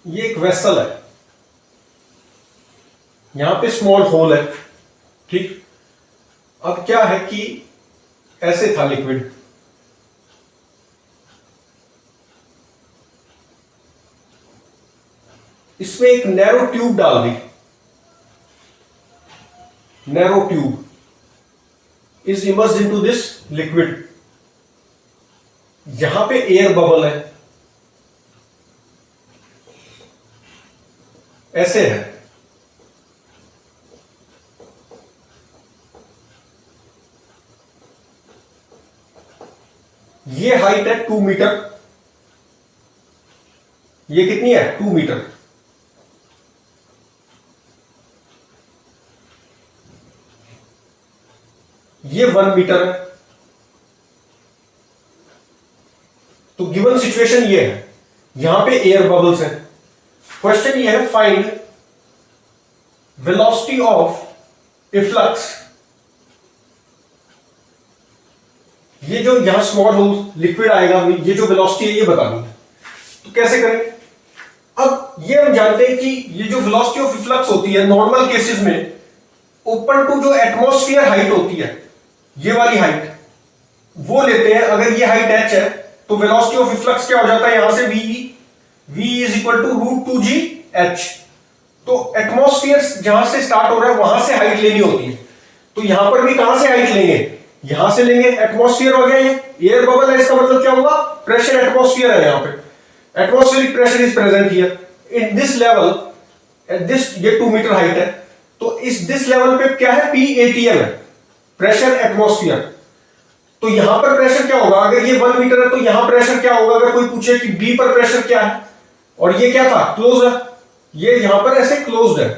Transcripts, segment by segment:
ये एक वेसल है, यहां पे स्मॉल होल है, ठीक। अब क्या है कि ऐसे था लिक्विड, इसमें एक नैरो ट्यूब डाल दी, narrow tube is immersed into this liquid. यहां पे एयर बबल है, ऐसे है, ये हाइट है 2 मीटर, ये कितनी है 2 मीटर। ये 1 मीटर है। तो गिवन सिचुएशन ये है, यहां पे एयर बबल्स है। क्वेश्चन ये है फाइंड वेलोसिटी ऑफ इफ्लक्स। ये जो यहां स्मॉल होल लिक्विड आएगा, ये जो वेलोसिटी है ये बतानी है। तो कैसे करें? अब ये हम जानते हैं कि ये जो वेलोसिटी ऑफ इफ्लक्स होती है नॉर्मल केसेस में ओपन टू जो एटमॉस्फेयर हाइट होती है, ये वाली हाइट वो लेते हैं। अगर ये हाइट h है तो वेलोसिटी ऑफ इफ्लक्स क्या हो जाता है यहां से v is equal to √2gh। तो एटमॉस्फेयर जहां से स्टार्ट हो रहा है वहां से हाइट लेनी होती है। तो यहां पर भी कहां से हाइट लेंगे? यहां से लेंगे। एटमॉस्फेयर हो गया, ये एयर बबल है, इसका मतलब क्या हुआ? प्रेशर एटमॉस्फेयर है। यहां पे atmospheric pressure is present here in this level at this, ये 2 मीटर हाइट है। तो इस दिस लेवल पे क्या है? PATM है, प्रेशर एटमॉस्फेयर। तो यहां पर प्रेशर क्या होगा? अगर ये 1 मीटर है तो यहां प्रेशर क्या होगा? अगर कोई पूछे कि बी पर प्रेशर क्या है, और ये क्या था? क्लोज है, ये यहां पर ऐसे क्लोज्ड है,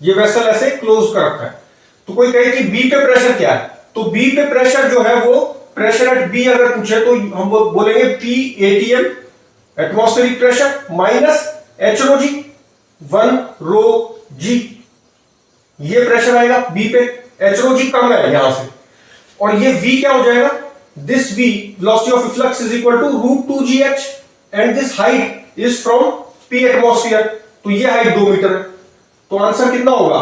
ये वेसल ऐसे क्लोज कर रखा है। तो कोई कहे कि बी पे प्रेशर क्या है, तो बी पे प्रेशर जो है वो प्रेशर एट बी अगर पूछे तो हम वो बोलेंगे PATM atmospheric pressure minus HROG 1 ρg। ये प्रेशर आएगा बी पे, HROG कम है यहां से, और ये V क्या हो जाएगा? This V velocity of efflux is equal to √2gh and this height is from P atmosphere. तो ये हाइट 2 मीटर है। तो आंसर कितना होगा?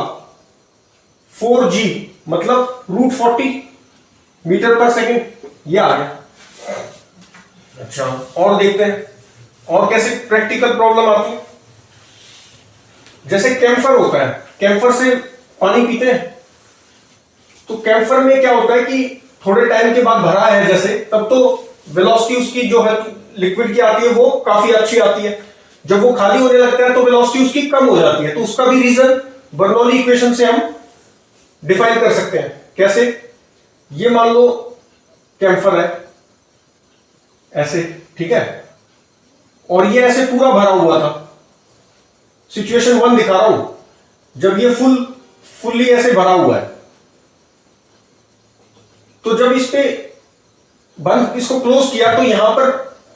4g, मतलब √40 मीटर पर सेकेंड। ये आ गया। अच्छा, और देखते हैं और कैसे प्रैक्टिकल प्रॉब्लम आती है। जैसे कैम्फर होता है, कैम्फर से पानी पीते हैं, तो कैम्फर में क्या होता है कि थोड़े टाइम के बाद भरा है जैसे, तब तो वेलोसिटी उसकी जो है लिक्विड की आती है वो काफी अच्छी आती है। जब वो खाली होने लगता है तो वेलोसिटी उसकी कम हो जाती है। तो उसका भी रीजन बर्नौली इक्वेशन से हम डिफाइन कर सकते हैं। कैसे? ये मान लो कैम्फर है ऐसे, ठीक है, और ये ऐसे पूरा भरा हुआ था। सिचुएशन 1 दिखा रहा हूं, जब ये फुल्ली ऐसे भरा हुआ है, तो जब इस पे बंद इसको क्लोज किया तो यहां पर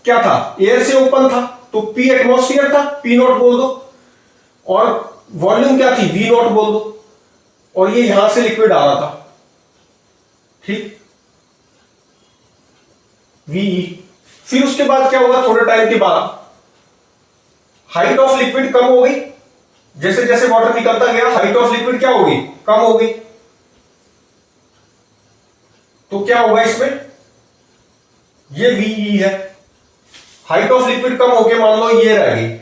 क्या था? एयर से ओपन था, तो P एटमॉस्फेयर था, P0 बोल दो, और वॉल्यूम क्या थी? V0 बोल दो, और ये यहां से लिक्विड आ रहा था, ठीक, VE। फिर उसके बाद क्या होगा? थोड़े टाइम के बाद हाइट ऑफ लिक्विड कम हो गई, जैसे जैसे वाटर निकलता गया हाइट ऑफ लिक्विड क्या हो गई? कम हो गई। तो क्या होगा इसमें? ये VE है, हाइट ऑफ लिक्विड कम होके मान लो ये रह गई,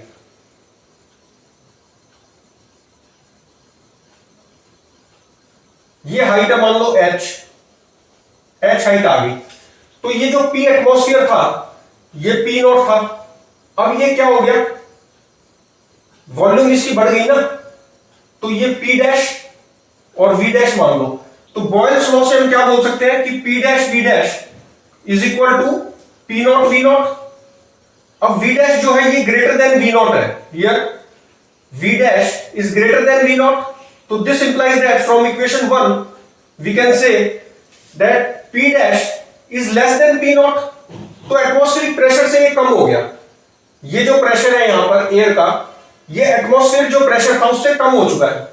ये हाइट है मान लो H हाइट आ गई। तो ये जो P एटमॉस्फेयर था ये P0 था। अब ये क्या हो गया? वॉल्यूम इसकी बढ़ गई ना, तो ये P डैश और V डैश मान लो। तो बॉयल्स लॉ से हम क्या बोल सकते हैं कि P dash V dash is equal to P0 V0। अब V डैश जो है ये ग्रेटर देन V0 है, here V dash is greater than V0। तो this implies that from equation 1 we can say that P dash is less than P0। तो atmospheric pressure से ये कम हो गया। ये जो प्रेशर है यहां पर एयर का, ये एटमॉस्फेयर जो प्रेशर था उससे कम हो चुका है।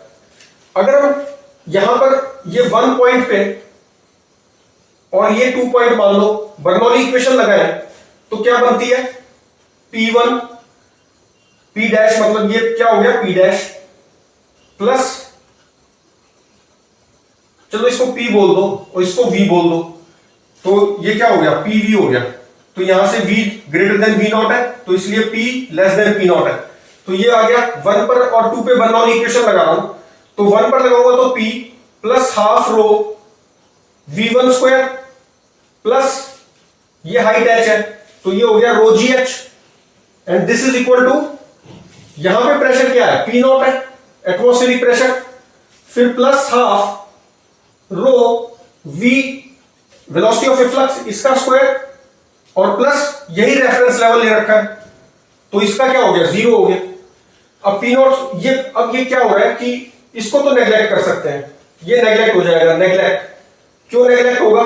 अगर हम यहां पर ये 1 पॉइंट पे और ये 2 पॉइंट मान लो, बर्नौली इक्वेशन लगाएं, तो क्या बनती है? P1 पी डैश मतलब ये क्या हो गया, पी डैश प्लस, चलो इसको पी बोल दो और इसको वी बोल दो, तो ये क्या हो गया, पी वी हो गया। तो यहां से v greater than V naught है, तो इसलिए p less than P not है। तो ये आ गया 1 पर और 2 पे बर्नौली इक्वेशन लगा रहा हूं, तो 1 पर लगाऊंगा तो p plus half rho v1 square plus ये हाइट h है, तो ये हो गया rho ji h, and this is equal to, यहां पे प्रेशर क्या है, पी नॉट है, एटमॉस्फेरिक प्रेशर, फिर plus half rho v velocity of efflux इसका स्क्वायर, और प्लस यही रेफरेंस लेवल ले रखा है, तो इसका क्या हो गया, 0 हो गया। अब पी नॉट, ये अब ये क्या हो रहा है कि इसको तो नेग्लेक्ट कर सकते हैं, ये नेग्लेक्ट हो जाएगा, नेग्लेक्ट क्यों नेग्लेक्ट होगा,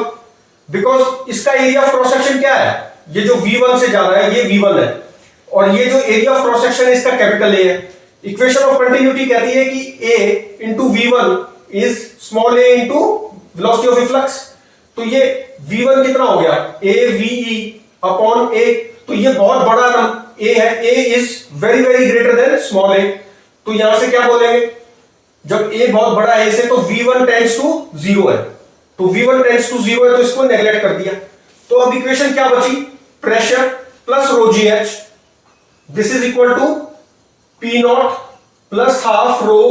बिकॉज इसका एरिया ऑफ क्रॉस सेक्शन क्या है, ये जो V1 से जा रहा है ये V1 है, और ये जो एरिया ऑफ क्रॉस सेक्शन है इसका कैपिटल A है। इक्वेशन ऑफ कंटिन्यूटी कहती है कि A into V1 is small a into velocity of efflux, तो ये V1 कितना हो गया, AVE अपॉन A, तो ये बहुत बड़ा A है, A is very very greater than small a, तो यहां से क्या बोलेंगे, जब A बहुत बड़ा है A से, तो V1 टेंड्स टू 0 है, तो V1 टेंड्स टू 0 है, तो इसको नेग्लेक्ट कर दिया। तो अब इक्वेशन क्या बची, pressure plus rho ji H, this is equal to P naught plus half rho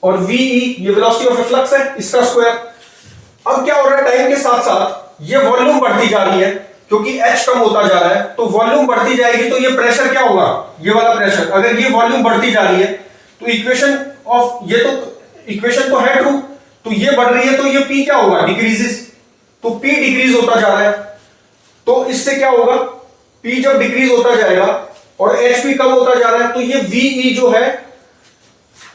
और VE ये वेलोसिटी ऑफ फ्लक्स है, इसका स्क्वायर। अब क्या हो रहा है, टाइम के साथ साथ ये वॉल्यूम बढ़ती जा रही है, क्योंकि H कम होता जा रहा है, तो वॉल्यूम बढ़ती जाएगी, तो ये प्रेशर क्या होगा, ये वाला प्रेशर, अगर ये वॉल्यूम बढ़ती जा रही है तो इक्वेशन ऑफ, ये तो इक्वेशन तो है ट्रू, तो ये बढ़ रही है, तो ये P क्या होगा, डिक्रीजेस, तो P डिक्रीज होता जा रहा है, तो इससे क्या होगा, P जब डिक्रीज होता जाएगा और HP कम होता जा रहा है, तो ये VE जो है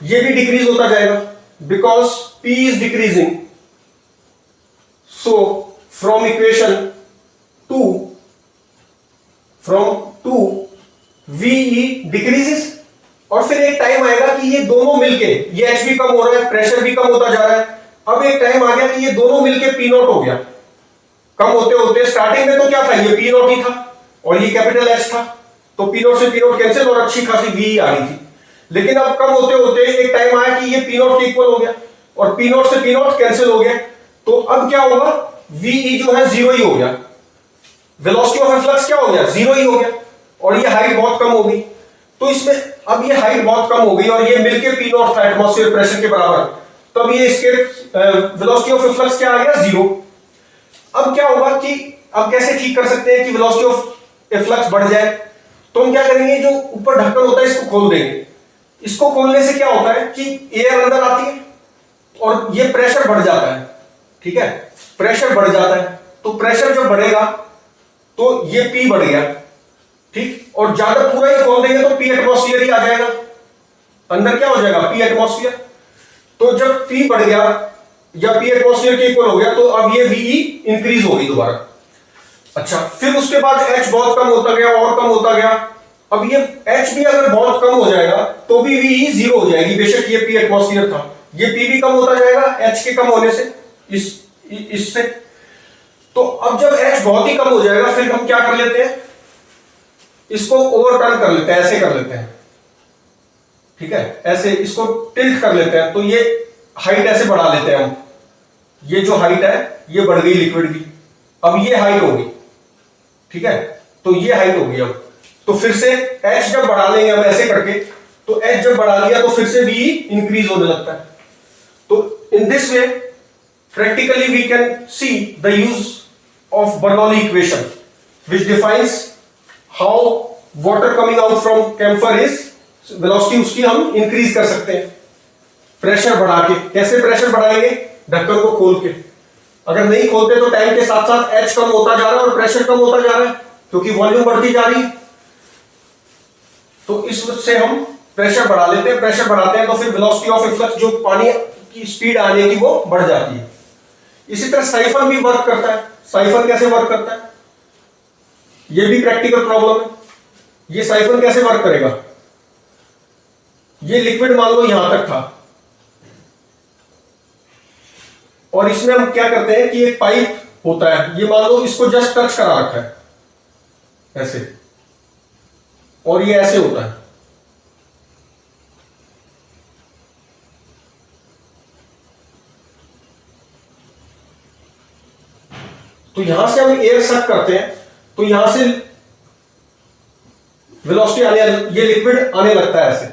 ये भी डिक्रीज होता जाएगा, because P is decreasing. So from equation 2 VE decreases, और फिर एक टाइम आएगा कि ये दोनों मिलके, ये H भी कम हो रहा है, प्रेशर भी कम होता जा रहा है, अब एक टाइम आ गया कि ये दोनों मिलके P नॉट हो गया, कम होते होते, स्टार्टिंग में तो क्या था, ये P नॉट ही था और ये कैपिटल H था, तो P नॉट से P नॉट कैंसिल और अच्छी खासी VE आ रही थी, लेकिन अब कम होते होते एक टाइम आया कि ये P नॉट के इक्वल हो गया और P नॉट से P नॉट कैंसिल हो गया, तो अब क्या होगा, VE जो है 0 ही हो गया, वेलोसिटी ऑफ फ्लक्स क्या हो गया, 0 ही हो गया, और ये हाइट बहुत कम हो गई, तो इसमें अब ये हाइट बहुत कम हो गई और ये मिलके P नॉट था एटमॉस्फेयर प्रेशर के बराबर, तब ये इसके वेलोसिटी ऑफ फ्लक्स क्या आ गया, 0। अब क्या होगा कि अब कैसे ठीक कर सकते हैं कि वेलोसिटी ऑफ फ्लक्स बढ़ जाए, तो हम क्या करेंगे, जो ऊपर ढक्कन होता है इसको खोल देंगे, इसको खोलने से क्या होता है कि एयर अंदर आती है और ये प्रेशर बढ़ जाता है, ठीक है, प्रेशर बढ़ जाता है, तो प्रेशर जब बढ़ेगा तो ये P बढ़ गया, ठीक, और ज्यादा पूरा ही खोल देंगे तो P एटमॉस्फेयर ही आ जाएगा, अंदर क्या हो जाएगा, P एटमॉस्फेयर, तो जब P बढ़ गया या P एटमॉस्फेयर के इक्वल हो गया, तो अब ये VE इंक्रीज होगी दोबारा। अच्छा, फिर उसके बाद H बहुत कम होता गया और कम होता गया, अब ये H भी अगर बहुत कम हो जाएगा तो भी VE 0 हो जाएगी, बेशक ये P एटमॉस्फेयर था, ये P भी कम होता जाएगा H के कम होने से, इससे। तो अब जब H बहुत ही कम हो जाएगा, फिर हम क्या कर लेते हैं, इसको ओवरटर्न कर लेते हैं, ऐसे कर लेते हैं, ठीक है, ऐसे इसको टिल्ट कर लेते हैं, तो ये हाइट ऐसे बढ़ा लेते हैं हम, ये जो हाइट है ये बढ़ गई लिक्विड की, अब ये हाइट होगी, ठीक है, तो ये हाइट होगी अब, तो फिर से H जब बढ़ा लेंगे हम ऐसे करके, तो H जब बढ़ा लिया तो फिर से VE इंक्रीज होने लगता है। तो in this way practically we can see the use of Bernoulli equation, which defines how water coming out from camphor is velocity उसकी हम increase कर सकते हैं प्रेशर बढ़ा के। कैसे प्रेशर बढ़ाएंगे, ढक्कन को खोल के, अगर नहीं खोलते तो टाइम के साथ साथ H कम होता जा रहा है और प्रेशर कम होता जा रहा है, क्योंकि वॉल्यूम बढ़ती जा रही है, तो इससे हम प्रेशर बढ़ा लेते हैं, प्रेशर बढ़ाते हैं तो फिर वेलोसिटी ऑफ फ्लक्स, जो पानी की स्पीड आने की, वो बढ़ जाती है। इसी तरह साइफन भी वर्क करता है। साइफन कैसे वर्क करता है, ये भी प्रैक्टिकल प्रॉब्लम है। ये साइफन कैसे वर्क करेगा, ये लिक्विड मान लो यहां तक था, और इसमें हम क्या करते हैं कि एक पाइप होता है, ये मान लो इसको जस्ट टच करा रखा है ऐसे, और ये ऐसे होता है। तो यहां से हम एयर सक करते हैं तो यहां से वेलोसिटी आने, ये लिक्विड आने लगता है ऐसे,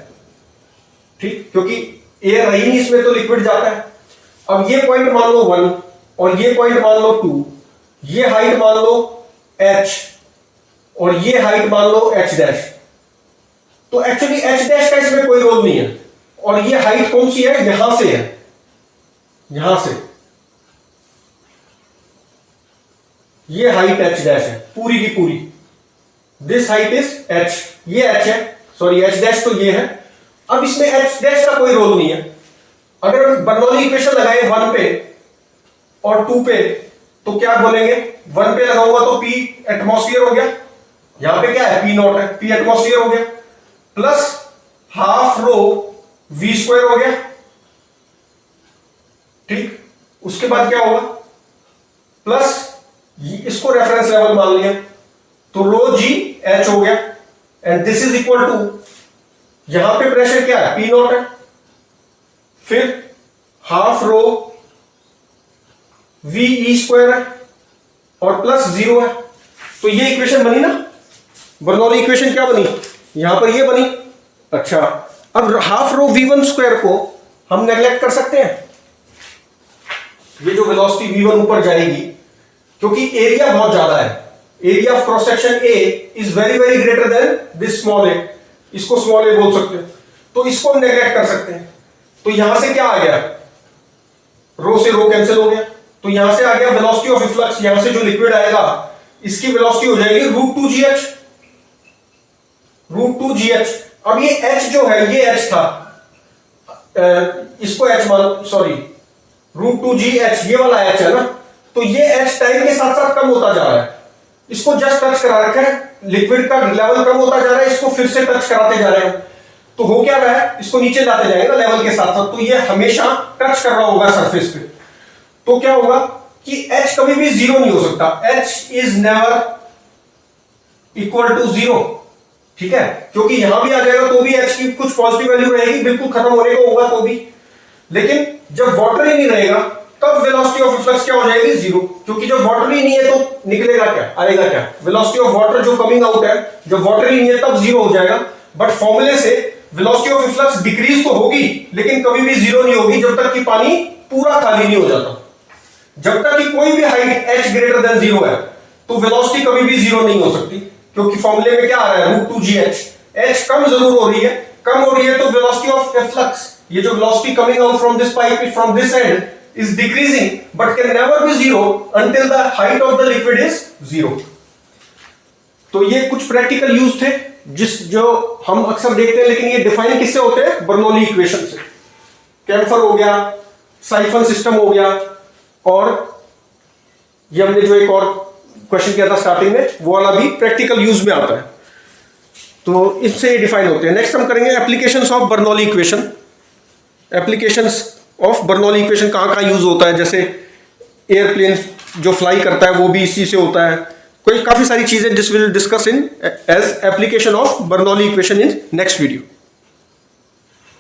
ठीक, क्योंकि एयर रही नहीं इसमें तो लिक्विड जाता है। अब ये पॉइंट मान लो 1 और ये पॉइंट मान लो 2, ये हाइट मान लो h और ये हाइट मान लो h डैश। तो एक्चुअली h डैश का इसमें कोई रोल नहीं है। और ये हाइट कौन सी है, यहां से है, यहां से ये हाइट h डैश है पूरी की पूरी। दिस हाइट इज h, ये h है, सॉरी h डैश तो ये है। अब इसमें h डैश का कोई रोल नहीं है। अगर हम बर्नौली इक्वेशन लगाए 1 पे और 2 पे तो क्या बोलेंगे, 1 पे लगाऊंगा तो P एटमॉस्फेयर हो गया, यहां पे क्या है P नॉट है, P एटमॉस्फेयर हो गया, plus half rho V square हो गया, ठीक। उसके बाद क्या होगा, प्लस इसको रेफरेंस लेवल मान लिया तो रो जी एच हो गया, and this is equal to, यहां पे प्रेशर क्या है P नॉट है, फिर half rho V E square है और प्लस 0 है। तो ये इक्वेशन बनी ना, बर्नौली इक्वेशन क्या बनी, यहां पर ये बनी। अच्छा, अब हाफ रो V1 स्क्वायर को हम नेग्लेक्ट कर सकते हैं, ये जो वेलोसिटी V1 ऊपर जाएगी, क्योंकि एरिया बहुत ज्यादा है, area of cross section A is very very greater than this small a, इसको स्मॉल a बोल सकते हैं, तो इसको हम नेग्लेक्ट कर सकते हैं। तो यहां से क्या आ गया, रो से रो कैंसिल हो गया, तो यहां से आ गया वेलोसिटी ऑफ इफ्लक्स, यहां से जो लिक्विड आएगा इसकी वेलोसिटी हो जाएगी √2gh, √2gh। अब ये h जो है ये h था, इसको h मान, सॉरी √2gh, ये वाला h है ना, तो ये h टाइम के साथ साथ कम होता जा रहा है, इसको जस्ट टच करा रखा है, लिक्विड का लेवल कम होता जा रहा है, इसको फिर से टच कराते जा रहे हैं, तो हो क्या रहा है, इसको नीचे लाते जाएंगे ना लेवल के साथ साथ, तो ये हमेशा टच कर रहा होगा सरफेस पे। तो क्या होगा कि h कभी भी 0 नहीं हो सकता, h is never equal to 0, ठीक है, क्योंकि यहां भी आ जाएगा तो भी h की कुछ पॉजिटिव वैल्यू रहेगी, बिल्कुल खत्म होने को होगा तो भी। लेकिन जब वाटर ही नहीं रहेगा तब वेलोसिटी ऑफ इफ्लक्स क्या हो जाएगी 0, क्योंकि जब वाटर ही नहीं है तो निकलेगा क्या, आएगा क्या, वेलोसिटी ऑफ वाटर जो कमिंग आउट है, जब वाटर ही नहीं है तब 0 हो जाएगा। बट फॉर्मूले से वेलोसिटी ऑफ इफ्लक्स डिक्रीज तो होगी लेकिन कभी भी 0 नहीं होगी जब तक कि पानी पूरा खाली नहीं हो जाता। जब तक कि कोई भी हाइट h ग्रेटर देन 0 है तो वेलोसिटी कभी भी 0 नहीं हो सकती, क्योंकि फॉर्मूले में क्या आ रहा है √2gh, h कम जरूर हो रही है, कम हो रही है तो वेलोसिटी ऑफ इफ्लक्स, ये जो velocity coming out from this pipe from this and is decreasing but can never be 0 until the height of the liquid is 0। तो ये कुछ प्रैक्टिकल यूज थे जो हम अक्सर देखते हैं, लेकिन ये डिफाइन किससे होते हैं, बर्नौली इक्वेशन से। कैम्फर हो गया, साइफन सिस्टम हो गया, और ये हमने जो एक और क्वेश्चन किया था स्टार्टिंग में वो वाला भी प्रैक्टिकल यूज में आता है, तो इससे ये डिफाइन होते हैं। नेक्स्ट हम करेंगे applications of Bernoulli equation. Applications of Bernoulli equation कहाँ कहाँ यूज होता है, जैसे एयरप्लेन जो फ्लाई करता है वो भी इसी से होता है, कोई काफी सारी चीजें this will discuss in as application of Bernoulli equation in next video.